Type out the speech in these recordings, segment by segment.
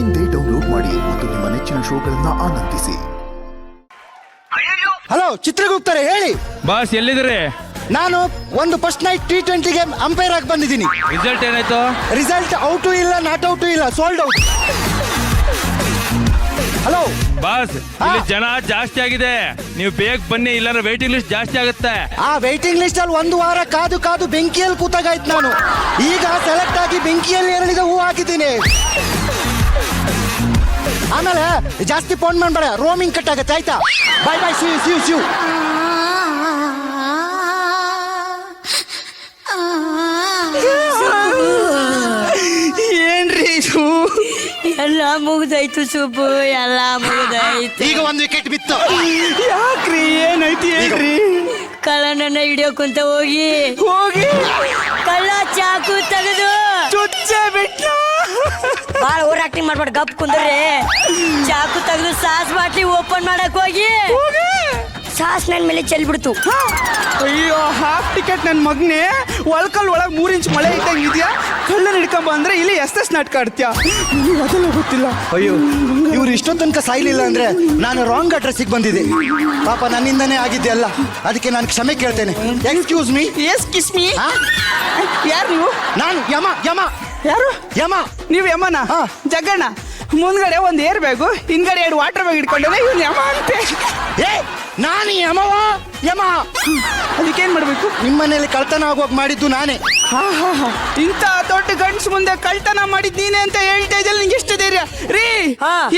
ಇಂದೇ ಡೌನ್ಲೋಡ್ ಮಾಡಿ ಮತ್ತು ನಿಮ್ಮ ನೆಚ್ಚಿನ ಶೋಗಳನ್ನ ಆನಂದಿಸಿ. ಹಲೋ, ಚಿತ್ರಗುಪ್ತರೆ ಹೇಳಿ. ಬಾಸ್ ಎಲ್ಲಿದ್ರಿ? ನಾನು ಒಂದು first night T20 game umpire ಆಗಿ ಬಂದಿದ್ದೀನಿ. ರಿಸಲ್ಟ್ ಏನಾಯ್ತು? ರಿಸಲ್ಟ್ ಔಟು ಇಲ್ಲ, ನಾಟ್ ಔಟು ಇಲ್ಲ, ಸೋಲ್ಡ್ ಔಟ್. ಹಲೋ ಬಾಸ್, ಇಲ್ಲಿ ಜನ ಜಾಸ್ತಿ ಆಗಿದೆ, ನೀವು ಬೇಗ ಬನ್ನಿ, ಇಲ್ಲಾಂದ್ರೆ ವೇಟಿಂಗ್ ಲಿಸ್ಟ್ ಜಾಸ್ತಿ ಆಗುತ್ತೆ. ಆ ವೇಟಿಂಗ್ ಲಿಸ್ಟ್ ಅಲ್ಲಿ ಒಂದು ವಾರ ಕಾದು ಕಾದು ಬೆಂಕಿಯಲ್ಲಿ ಕೂತಾಗಾಯ್ತು ನಾನು. ಈಗ ಸೆಲೆಕ್ಟ್ ಆಗಿ ಬೆಂಕಿಯಲ್ಲಿ ಎರಳಿದ ಹೂ ಹಾಕಿದ್ದೀನಿ. ಆಮೇಲೆ ಜಾಸ್ತಿ ಫೋನ್ ಮಾಡ್ಬೇಡ, ರೋಮಿಂಗ್ ಕಟ್ ಆಗುತ್ತೆ, ಆಯ್ತಾ? ಬಾಯ್ ಬಾಯ್, ಸಿ ಯು. ಏನ್ರಿ ಇದು? ಎಲ್ಲ ಮುಗ್ದಾಯ್ತು ಸುಬ್ಬು, ಎಲ್ಲ ಮುಗ್ದಾಯ್ತು. ಈಗ ಒಂದು ವಿಕೆಟ್ ಬಿತ್ತು. ಯಾಕ್ರಿ, ಏನಾಯ್ತು ಹೇಳ್ರಿ? ಕಳ್ಳನನ್ನ ಹಿಡಿಯೋಕಂತ ಹೋಗಿ ಕಳ್ಳ ಚಾಕು ತೆಗೆದು ಚುಚ್ಚೆ ಬಿಟ್ಟ. ಬಾಳ ಓವರ್ ಆಕ್ಟಿಂಗ್ ಮಾಡ್ಬೇಡ, ಗಪ್ ಕುಂದ್ರಿ. ಚಾಕು ತೆಗೆದು ಸಾಸ್ ಬಾಟ್ಲಿ ಓಪನ್ ಮಾಡಕ್ ಹೋಗಿ ಸಾಸ್ ನನ್ ಮೇಲೆ ಚೆಲ್ಬಿಡ್ತು. ಅಯ್ಯೋ, ಹಾಫ್ ಟಿಕೆಟ್ ನನ್ನ ಮಗನೇ. ಒಳಕಲ್ ಒಳಗೆ 3 ಇಂಚ್ ಮಳೆ ಇದ್ದಂಗೆ ಇದೆಯಾ? ಕಳ್ಳನ ಹಿಡ್ಕೊಂಬ ಅಂದ್ರೆ ಇಲ್ಲಿ ಎಸ್ ನಾಟಕ ಆಡ್ತೀಯಾ? ಅದೆಲ್ಲ ಗೊತ್ತಿಲ್ಲ. ಅಯ್ಯೋ, ಇವ್ರು ಇಷ್ಟೊಂದು ತನಕ ಸಾಯ್ಲಿಲ್ಲ ಅಂದ್ರೆ ನಾನು ರಾಂಗ್ ಅಡ್ರೆಸ್ಸಿಗೆ ಬಂದಿದೆ. ಪಾಪ ನನ್ನಿಂದನೇ ಆಗಿದ್ದೆ ಅಲ್ಲ, ಅದಕ್ಕೆ ನಾನು ಕ್ಷಮೆ ಕೇಳ್ತೇನೆ. Excuse me. Yes kiss me. ಯಾರು ನೀವು? ನಾನು ಯಮ. ಯಾರು? ಯಮ. ನೀವು ಯಮನ? ಜಗ್ಗಣ್ಣ. ಮುಂದ್ಗಡೆ ಒಂದು ಏರ್ ಬ್ಯಾಗು, ಹಿಂದ್ಗಡೆ 2 ವಾಟರ್ ಬ್ಯಾಗ್ ಇಟ್ಕೊಂಡೇನೆ. ಇವ್ನು ಯಮ ಅಂತೆ. ಏ, ನಾನು ಯಮ. ಅದಕ್ಕೇನ್ ಮಾಡ್ಬೇಕು? ನಿಮ್ಮನೇಲಿ ಕಳ್ತನ ಆಗುವಾಗ ಮಾಡಿದ್ದು ನಾನೇ. ಇಂತ ದೊಡ್ಡ ಗಂಡ್ಸ್ ಮುಂದೆ ಕಳ್ತನ ಮಾಡಿದ್ ನೀನೆ ಅಂತ ಹೇಳ್ತಾ ಇದ್ದಲ್ಲಿ ನಿಂಗೆ ಎಷ್ಟು ಧೈರ್ಯ ರೀ?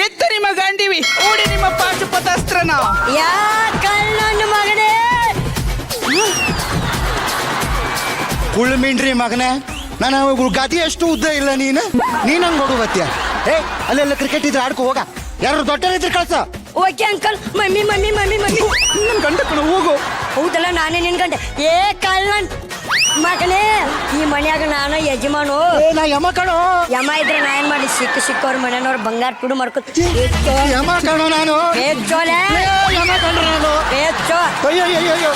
ಎತ್ತ ನಿಮ್ಮ ಗಾಂಡಿವಿ, ಓಡಿ ನಿಮ್ಮ ಪಾಶುಪತಾಸ್ತ್ರನ. ಯಾ ಕಳ್ಳನ ಮಗನೇ, ಕುಳ್ಮೀನ್ರಿ ಮಗನೇ, ನಾನು ಗತಿ ಎಷ್ಟು ಉದ್ದ ಇಲ್ಲ. ನೀನಂಗ್ ನೋಡುವತ್ಯ. ಏ, ಅಲ್ಲೆಲ್ಲ ಕ್ರಿಕೆಟ್ ಇದ್ರೆ ಆಡ್ಕೊ ಹೋಗ. ಯಾರು ದೊಡ್ಡರಿದ್ರೆ ಕಳ್ಸ. Okay uncle. ಮಮ್ಮಿ. ನನ್ ಗಂಡ ಕಣ, ಹೋಗು. ಹೌದಲ್ಲ, ನಾನೇ ನಿನ್ ಗಂಡ. ಏ ಕಳ್ಳನ್ ಮಗನೇ, ಈ ಮನ್ಯಾಗ ನಾನು ಯಜಮಾನು. ನಾ ಯಮ ಕಣೋ. ಯಮ ಇದ್ರೆ ನಾ ಏನ್ ಮಾಡಿ? ಸಿಕ್ಕವ್ರ ಮನೆಯವ್ರ ಬಂಗಾರ ಪುಡು ಮಾಡ್ಕೊ. ಯಮ ಕಣೋ ನಾನು. ಯಮ ಕಣೋ ನಾನು. ಅಯ್ಯೋ,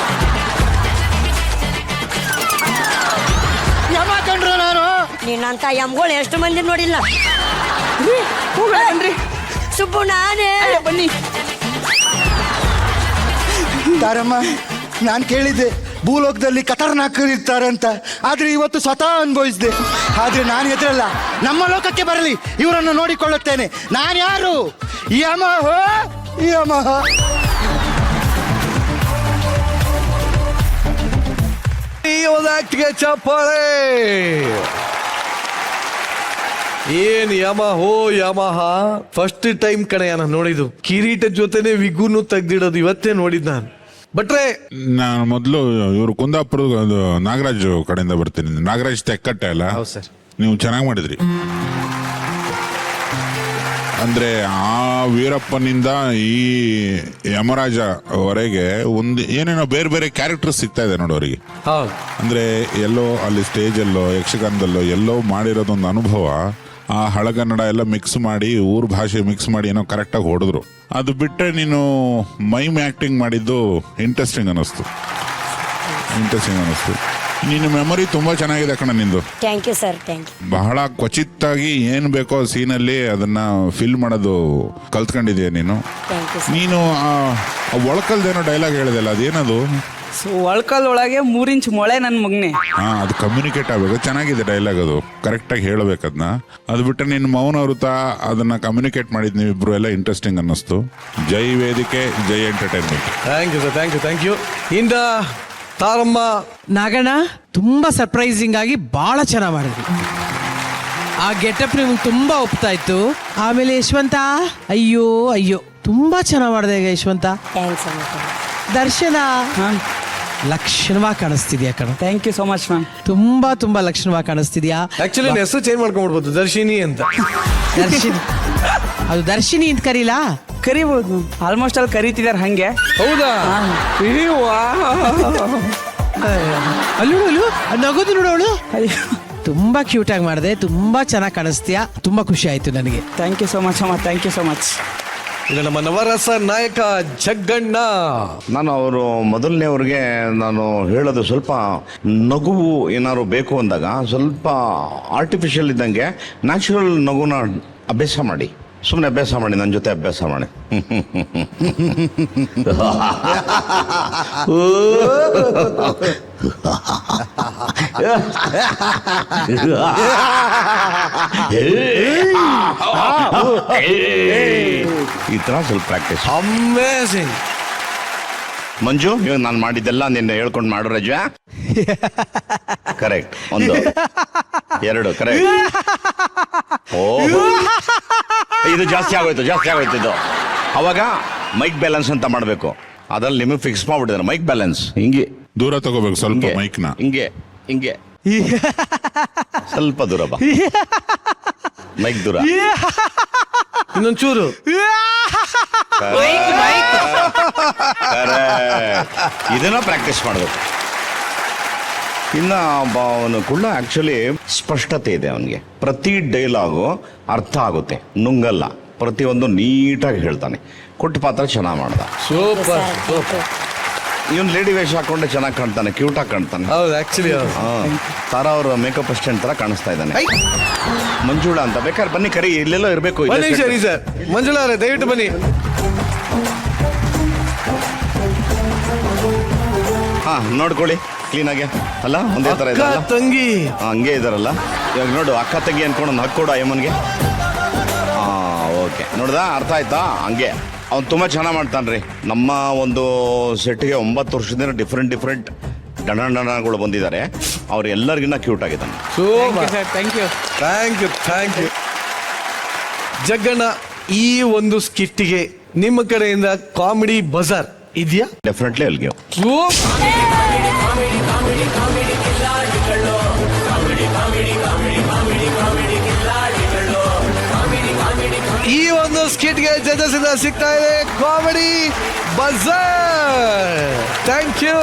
ಯಮ ಕಂಡ್ರು ನಾನು. ನಿನ್ನಂತ ಯಮ್ಗಳು ಎಷ್ಟು ಮಂದಿ ನೋಡಿಲ್ಲ. ಹೋಗ್ರಿ ಸುಬ್ಬು, ನಾನೇ. ಬನ್ನಿ. ತಾರಮ್ಮ, ನಾನು ಕೇಳಿದ್ದೆ ಭೂಲೋಕದಲ್ಲಿ ಖತರ್ನಾಕ್ ಇರ್ತಾರೆ ಅಂತ, ಆದ್ರೆ ಇವತ್ತು ಸ್ವತಃ ಅನುಭವಿಸಿದೆ. ಆದ್ರೆ ನಾನು ಹೆದರಲ್ಲ, ನಮ್ಮ ಲೋಕಕ್ಕೆ ಬರಲಿ, ಇವರನ್ನು ನೋಡಿಕೊಳ್ಳುತ್ತೇನೆ. ನಾನು ಯಾರು? ಯಮಃ. ಆಕ್ಟ್ಗೆ ಚಪ್ಪಾಳೆ. ಏನ್ ಯಮಹ ಫಸ್ಟ್ ಟೈಮ್ ಕಣೆ ನಾನು ನೋಡಿದ್ದು. ಕಿರೀಟದ ಜೊತೆನೆ ವಿಗುನು ತೆಗ್ದಿಡೋದು ಇವತ್ತೇ ನೋಡಿದ್ ನಾನು. ಬಟ್ರೆ ನಾನು ಮೊದಲು ಇವರು ಕುಂದಾಪುರದ ನಾಗರಾಜ್ ಕಡೆಯಿಂದ ಬರ್ತೀನಿ. ನಾಗರಾಜ್ ತೆಕ್ಕಟ್ಟೆ ಅಲ್ಲ? ಹೌದು ಸರ್. ನೀವು ಚೆನ್ನಾಗಿ ಮಾಡಿದ್ರಿ. ಅಂದ್ರೆ ಆ ವೀರಪ್ಪನಿಂದ ಈ ಯಮರಾಜ ವರೆಗೆ ಒಂದು ಏನೇನೋ ಬೇರೆ ಬೇರೆ ಕ್ಯಾರೆಕ್ಟರ್ ಸಿಗ್ತಾ ಇದೆ ನೋಡೋರಿಗೆ. ಅಂದ್ರೆ ಎಲ್ಲೋ ಅಲ್ಲಿ ಸ್ಟೇಜಲ್ಲೋ ಯಕ್ಷಗಾನದಲ್ಲೋ ಎಲ್ಲೋ ಮಾಡಿರೋದೊಂದು ಅನುಭವ, ಆ ಹಳಗನ್ನಡ ಎಲ್ಲ ಮಿಕ್ಸ್ ಮಾಡಿ, ಊರ್ ಭಾಷೆ ಮಿಕ್ಸ್ ಮಾಡಿ ಏನೋ ಕರೆಕ್ಟಾಗಿ ಹೊಡೆದ್ರು. ಅದು ಬಿಟ್ಟರೆ ನೀನು ಮೈಮ್ ಆ್ಯಕ್ಟಿಂಗ್ ಮಾಡಿದ್ದು ಇಂಟ್ರೆಸ್ಟಿಂಗ್ ಅನ್ನಿಸ್ತು. ನಿನ್ನ ಮೆಮೊರಿ ತುಂಬಾ ಚೆನ್ನಾಗಿದೆ ಕಣ ನಿಂದು. Thank you sir, thank you. ಬಹಳ ಕ್ವಚಿತ್ತಾಗಿ ಏನ್ ಬೇಕೋ ಸೀನಲ್ಲಿ ಅದನ್ನ ಫಿಲ್ ಮಾಡೋದು ಕಲ್ತ್ಕೊಂಡಿದ್ಯಾ ನೀನು. ನೀನು ಒಳಕಲ್ದೇನೋ ಡೈಲಾಗ್ ಹೇಳಿದೆಲ್ಲ, ಅದೇನದು? ಒಳಕಲ್ ಒಳಗೆ 3 ಇಂಚ್ ಮೊಳೆ ನನ್ನ ಮಗನೇ. ಅದು ಕಮ್ಯುನಿಕೇಟ್ ಆಗ್ಬೇಕು. ಚೆನ್ನಾಗಿದೆ ಡೈಲಾಗ್, ಅದು ಕರೆಕ್ಟಾಗಿ ಹೇಳ್ಬೇಕು ಅದನ್ನ. ಅದು ಬಿಟ್ಟರೆ ನಿನ್ನ ಮೌನ ವೃತ ಅದನ್ನ ಕಮ್ಯುನಿಕೇಟ್ ಮಾಡಿದ್ ನೀವಿಬ್ರು ಎಲ್ಲ ಇಂಟ್ರೆಸ್ಟಿಂಗ್ ಅನ್ನಿಸ್ತು. ಜೈ ವೇದಿಕೆ, ಜೈ entertainment. Thank you sir, thank you. ಇಂದ ತಾರಮ್ಮ. ನಾಗಣ್ಣ, ತುಂಬಾ ಸರ್ಪ್ರೈಸಿಂಗ್ ಆಗಿ ಬಹಳ ಚೆನ್ನಾಗಿ ಮಾಡಿದ್ವಿ. ಆ ಗೆಟಪ್ ನಿಮ್ಗೆ ತುಂಬಾ ಒಪ್ತಾ ಇತ್ತು. ಆಮೇಲೆ ಯಶವಂತ, ಅಯ್ಯೋ ತುಂಬಾ ಚೆನ್ನಾಗಿ ಮಾಡಿದೆ ಯಶವಂತ. ದರ್ಶನ ಲಕ್ಷಣವಾಗಿ ಕಾಣಿಸ್ತಿದ್ಯಾ ಕಣ. Thank you so much ma'am. ತುಂಬಾ ಲಕ್ಷಣವಾಗಿ ಕಾಣಿಸ್ತಿದ್ಯಾ. ಆಕ್ಚುಲಿ ಹೆಸರು ಚೇಂಜ್ ಮಾಡ್ಕೊಂಡ್ಬಿಡ್ಬೋದು, ದರ್ಶಿನಿ ಅಂತ. ದರ್ಶಿನಿ, ಅದು ದರ್ಶಿನಿ ಅಂತ ಕರೀಲಾ? ಕರಿಬಹುದು, ಆಲ್ಮೋಸ್ಟ್ ಅಲ್ಲಿ ಕರೀತಿದಾರೆ ಹಂಗೆ. ಹೌದಾ? ಅಲ್ಲೂ ನಗೋದು ನೋಡೋಳು. ತುಂಬಾ ಕ್ಯೂಟ್ ಆಗಿ ಮಾಡಿದೆ, ತುಂಬಾ ಚೆನ್ನಾಗಿ ಕಾಣಿಸ್ತೀಯಾ. ತುಂಬಾ ಖುಷಿ ಆಯ್ತು ನನಗೆ. ಥ್ಯಾಂಕ್ ಯು ಸೋ ಮಚ್ ಅಮ್ಮ, ಥ್ಯಾಂಕ್ ಯು ಸೋ ಮಚ್. ಇದು ನಮ್ಮ ನವರಸ ನಾಯಕ ಜಗ್ಗಣ್ಣ. ನಾನು ಅವರು ಮೊದಲನೇವ್ರಿಗೆ ನಾನು ಹೇಳೋದು ಸ್ವಲ್ಪ ನಗುವು ಏನಾದ್ರು ಬೇಕು ಅಂದಾಗ ಸ್ವಲ್ಪ ಆರ್ಟಿಫಿಷಿಯಲ್ ಇದ್ದಂಗೆ ನ್ಯಾಚುರಲ್ ನಗುನ ಅಭ್ಯಾಸ ಮಾಡಿ, ಸುಮ್ಮನೆ ಅಭ್ಯಾಸ ಮಾಡಿ, ನನ್ನ ಜೊತೆ ಅಭ್ಯಾಸ ಮಾಡಿ. ಈ ತರ ಸ್ವಲ್ಪ ಪ್ರಾಕ್ಟೀಸ್. ಅಮೇಸಿಂಗ್. ಮಂಜು, ಇವಾಗ ನಾನು ಮಾಡಿದ್ದೆಲ್ಲ ನಿನ್ನೆ ಹೇಳ್ಕೊಂಡು ಮಾಡು ರಜ. ಕರೆಕ್ಟ್. 1 2 ಕರೆಕ್ಟ್. ಓ, ಇದು ಜಾಸ್ತಿ ಆಗೋಯ್ತು ಇದು. ಅವಾಗ ಮೈಕ್ ಬ್ಯಾಲೆನ್ಸ್ ಅಂತ ಮಾಡಬೇಕು. ಅದ್ರಲ್ಲಿ ನಿಮಗೆ ಫಿಕ್ಸ್ ಮಾಡ್ಬಿಟ್ಟಿದ್ದಾರೆ ಮೈಕ್ ಬ್ಯಾಲೆನ್ಸ್. ಹಿಂಗೆ ದೂರ ತಗೋಬೇಕು ಸ್ವಲ್ಪ ಮೈಕ್ನ. ಹಿಂಗೆ ಸ್ವಲ್ಪ ದೂರ ಬಾ, ಮೈಕ್ ದೂರ. ಇನ್ನೊಂಚೂರು. ಇದನ್ನ ಪ್ರಾಕ್ಟೀಸ್ ಮಾಡಬೇಕು. ಇನ್ನ ಅವನು ಕೂಡ ಆಕ್ಚುಲಿ ಸ್ಪಷ್ಟತೆ ಇದೆ ಅವನಿಗೆ. ಪ್ರತಿ ಡೈಲಾಗು ಅರ್ಥ ಆಗುತ್ತೆ, ನುಂಗಲ್ಲ. ಪ್ರತಿಯೊಂದು ನೀಟಾಗಿ ಹೇಳ್ತಾನೆ. ಕೊಟ್ಟ ಪಾತ್ರ ಚೆನ್ನಾಗಿ ಮಾಡ್ದ. ಸೂಪರ್. ಇವನ್ ಲೇಡಿ ವೇಷ ಹಾಕೊಂಡೆ ಚೆನ್ನಾಗಿ ಕಾಣ್ತಾನೆ, ಕ್ಯೂಟ್ ಆಗಿ ಕಾಣ್ತಾನೆ. ಹೌದು, ಆಕ್ಚುಲಿ ತಾರಾ ಅವ್ರ ಮೇಕಪ್ ಅಸಿಸ್ಟೆಂಟ್ ತರ ಕಾಣಿಸ್ತಾ ಇದ್ದಾನೆ. ಮಂಜುಳಾ ಅಂತ ಬೇಕಾದ್ರೆ ಬನ್ನಿ, ಕರಿ, ಇಲ್ಲೆಲ್ಲೋ ಇರ್ಬೇಕು. ಸರಿ ಸರ್, ಮಂಜುಳಾ ಅವರೇ ದಯವಿಟ್ಟು ಬನ್ನಿ. ಹಾ, ನೋಡ್ಕೊಳ್ಳಿ ಕ್ಲೀನಾಗೆ. ಅಲ್ಲ ಒಂದೇ ತರ ಇದಾರಲ್ಲ ತಂಗಿ, ಹಂಗೆ ಇದಾರಲ್ಲ. ಇವಾಗ ನೋಡು, ಅಕ್ಕ ತಂಗಿ ಅನ್ಕೊಂಡು ಒಂದು ಹಕ್ಕೊಡು ಅಯ್ಯಮ್ಮನ್ಗೆ. ಓಕೆ, ನೋಡ್ದ, ಅರ್ಥ ಆಯ್ತಾ? ಹಂಗೆ ಅವ್ನು ತುಂಬ ಚೆನ್ನಾಗಿ ಮಾಡ್ತಾನ್ರಿ. ನಮ್ಮ ಒಂದು ಸೆಟ್ಗೆ 9 ವರ್ಷದಿಂದ ಡಿಫ್ರೆಂಟ್ ಡಣಗಳು ಬಂದಿದ್ದಾರೆ. ಅವ್ರು ಎಲ್ಲರಿಗಿನ್ನ ಕ್ಯೂಟ್ ಆಗಿದ್ದಾನೆ. Thank you. ಜಗ್ಗಣ್ಣ, ಈ ಒಂದು ಸ್ಕಿಟ್ಗೆ ನಿಮ್ಮ ಕಡೆಯಿಂದ ಕಾಮಿಡಿ ಬಜಾರ್ ಇದೆಯಾ? ಡೆಫಿನೆಟ್ಲಿ ಅಲ್ಲಿಗೆ. ಈ ಒಂದು ಸ್ಕಿಟ್ಗೆ ಜಡ್ಜಸ್ ಇಂದ ಸಿಗ್ತಾ ಇದೆ ಕಾಮಿಡಿ ಬಜಾರ್. Thank you.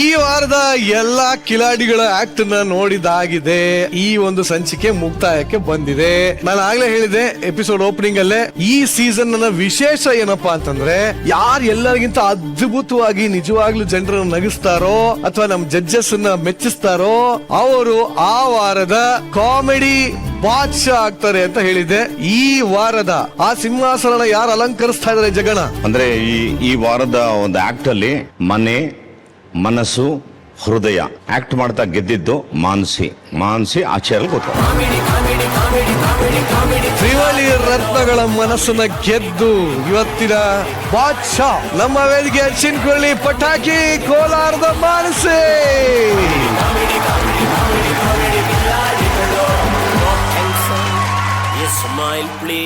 ಈ ವಾರದ ಎಲ್ಲಾ ಕಿಲಾಡಿಗಳ ಆಕ್ಟ್ ನ ನೋಡಿದಾಗಿದೆ. ಈ ಒಂದು ಸಂಚಿಕೆ ಮುಕ್ತಾಯಕ್ಕೆ ಬಂದಿದೆ. ನಾನು ಆಗ್ಲೇ ಹೇಳಿದೆ ಎಪಿಸೋಡ್ ಓಪನಿಂಗ್ ಅಲ್ಲೇ, ಈ ಸೀಸನ್ ನ ವಿಶೇಷ ಏನಪ್ಪಾ ಅಂತಂದ್ರೆ, ಯಾರು ಎಲ್ಲರಿಗಿಂತ ಅದ್ಭುತವಾಗಿ ನಿಜವಾಗ್ಲೂ ಜನರನ್ನು ನಗಿಸ್ತಾರೋ ಅಥವಾ ನಮ್ ಜಡ್ಜಸ್ ನ ಮೆಚ್ಚಿಸ್ತಾರೋ ಅವರು ಆ ವಾರದ ಕಾಮಿಡಿ ಬಾದ್ಶಾ ಆಗ್ತಾರೆ ಅಂತ ಹೇಳಿದೆ. ಈ ವಾರದ ಆ ಸಿಂಹಾಸನ ಯಾರು ಅಲಂಕರಿಸ್ತಾ ಇದಾರೆ ಜಗಣ ಅಂದ್ರೆ ಈ ವಾರದ ಒಂದು ಆಕ್ಟ್ ಅಲ್ಲಿ ಮನೆ, ಮನಸ್ಸು, ಹೃದಯ ಆಕ್ಟ್ ಮಾಡ್ತಾ ಗೆದ್ದಿದ್ದು ಮಾನ್ಸಿ ಆಚೆಯಲ್ಲಿ ಗೊತ್ತು. ತ್ರಿವಳಿ ರತ್ನಗಳ ಮನಸ್ಸನ್ನ ಗೆದ್ದು ಇವತ್ತಿನ ಬಾದ್ಶಾ ನಮ್ಮ ವೇದಿಕೆ ಚಿನ್ಕೊಳ್ಳಿ ಪಟಾಕಿ ಕೋಲಾರದ ಮಾನಸಿ.